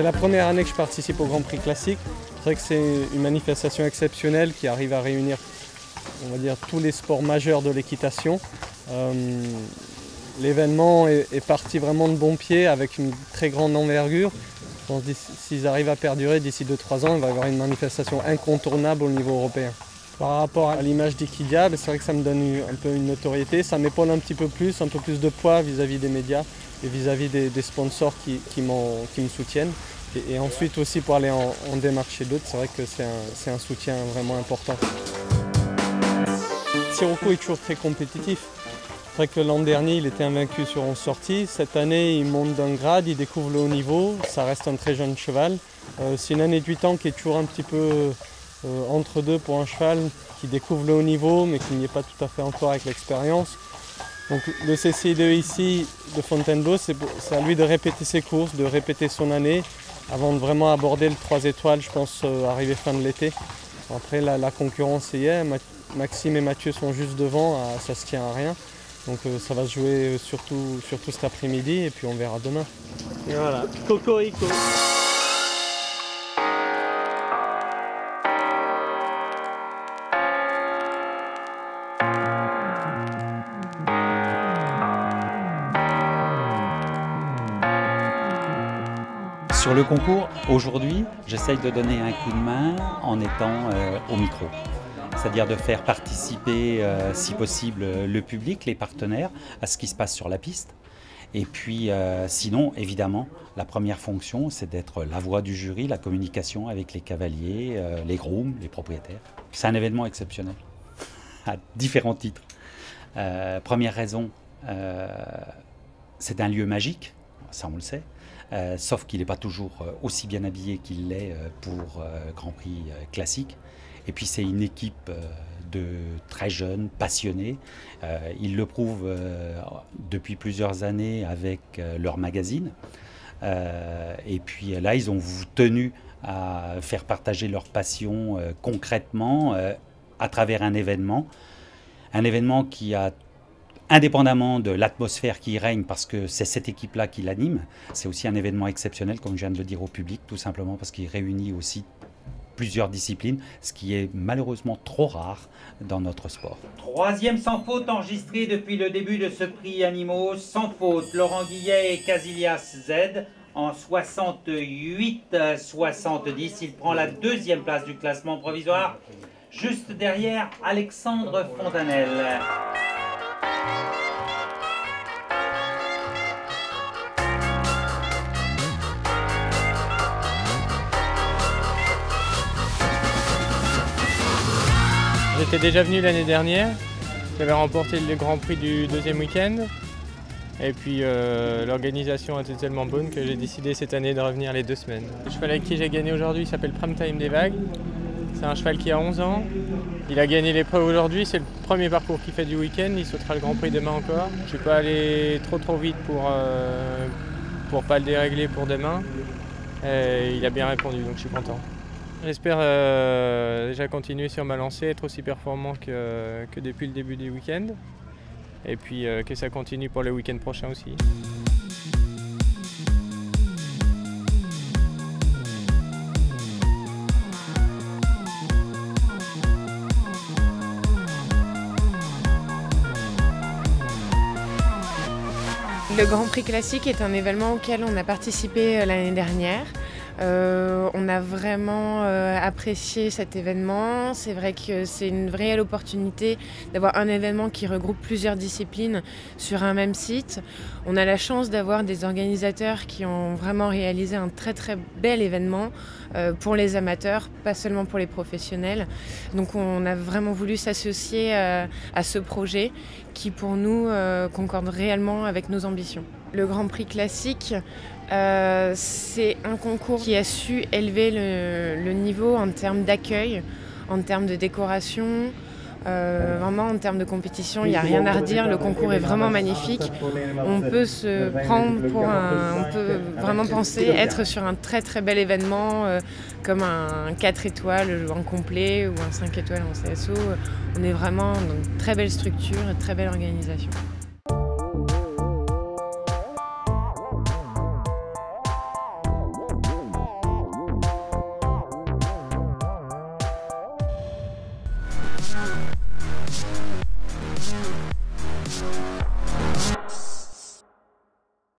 C'est la première année que je participe au Grand Prix Classique. C'est vrai que c'est une manifestation exceptionnelle qui arrive à réunir, on va dire, tous les sports majeurs de l'équitation. L'événement est parti vraiment de bon pied avec une très grande envergure. Je pense que s'ils arrivent à perdurer d'ici 2-3 ans, il va y avoir une manifestation incontournable au niveau européen. Par rapport à l'image d'Equidia, c'est vrai que ça me donne un peu une notoriété, ça m'épaule un peu plus de poids vis-à-vis des médias et vis-à-vis des sponsors qui me soutiennent. Et ensuite aussi pour aller en démarche chez d'autres, c'est vrai que c'est un soutien vraiment important. Sirocco est toujours très compétitif. C'est vrai que l'an dernier, il était invaincu sur 11 sorties. Cette année, il monte d'un grade, il découvre le haut niveau. Ça reste un très jeune cheval. C'est une année de 8 ans qui est toujours un petit peu entre deux pour un cheval qui découvre le haut niveau, mais qui n'y est pas tout à fait encore avec l'expérience. Donc le CCI2 ici de Fontainebleau, c'est à lui de répéter ses courses, de répéter son année, avant de vraiment aborder le 3 étoiles, je pense, arrivé fin de l'été. Après, la concurrence y est. Maxime et Mathieu sont juste devant, ça se tient à rien. Donc ça va se jouer surtout cet après-midi et puis on verra demain. Et voilà, Cocorico. Sur le concours, aujourd'hui, j'essaye de donner un coup de main en étant au micro. C'est-à-dire de faire participer, si possible, le public, les partenaires, à ce qui se passe sur la piste. Et puis, sinon, évidemment, la première fonction, c'est d'être la voix du jury, la communication avec les cavaliers, les grooms, les propriétaires. C'est un événement exceptionnel, à différents titres. Première raison, c'est un lieu magique, ça on le sait. Sauf qu'il n'est pas toujours aussi bien habillé qu'il l'est pour Grand Prix classique. Et puis c'est une équipe de très jeunes, passionnés. Ils le prouvent depuis plusieurs années avec leur magazine. Et puis là, ils ont tenu à faire partager leur passion concrètement à travers un événement qui a, indépendamment de l'atmosphère qui règne, parce que c'est cette équipe-là qui l'anime, c'est aussi un événement exceptionnel, comme je viens de le dire au public, tout simplement parce qu'il réunit aussi plusieurs disciplines, ce qui est malheureusement trop rare dans notre sport. Troisième sans faute enregistré depuis le début de ce prix Animaux, sans faute, Laurent Guillet et Casillas Z en 68-70. Il prend la deuxième place du classement provisoire, juste derrière Alexandre Fontanelle. J'étais déjà venu l'année dernière, j'avais remporté le Grand Prix du deuxième week-end et puis l'organisation était tellement bonne que j'ai décidé cette année de revenir les 2 semaines. Le cheval avec qui j'ai gagné aujourd'hui s'appelle Primetime des Vagues, c'est un cheval qui a 11 ans, il a gagné l'épreuve aujourd'hui, c'est le premier parcours qu'il fait du week-end, il sautera le Grand Prix demain encore. Je ne suis pas allé trop vite pour pas le dérégler pour demain et il a bien répondu donc je suis content. J'espère déjà continuer sur ma lancée, être aussi performant que depuis le début du week-end. Et puis que ça continue pour le week-end prochain aussi. Le Grand Prix Classique est un événement auquel on a participé l'année dernière. On a vraiment apprécié cet événement. C'est vrai que c'est une réelle opportunité d'avoir un événement qui regroupe plusieurs disciplines sur un même site. On a la chance d'avoir des organisateurs qui ont vraiment réalisé un très bel événement pour les amateurs, pas seulement pour les professionnels. Donc on a vraiment voulu s'associer à ce projet qui pour nous concorde réellement avec nos ambitions. Le Grand Prix Classique, c'est un concours qui a su élever le niveau en termes d'accueil, en termes de décoration, vraiment en termes de compétition, il n'y a rien à redire, le concours est vraiment magnifique. On peut se prendre pour on peut vraiment penser être sur un très bel événement comme un 4 étoiles en complet ou un 5 étoiles en CSO. On est vraiment dans une très belle structure, une très belle organisation. Merci.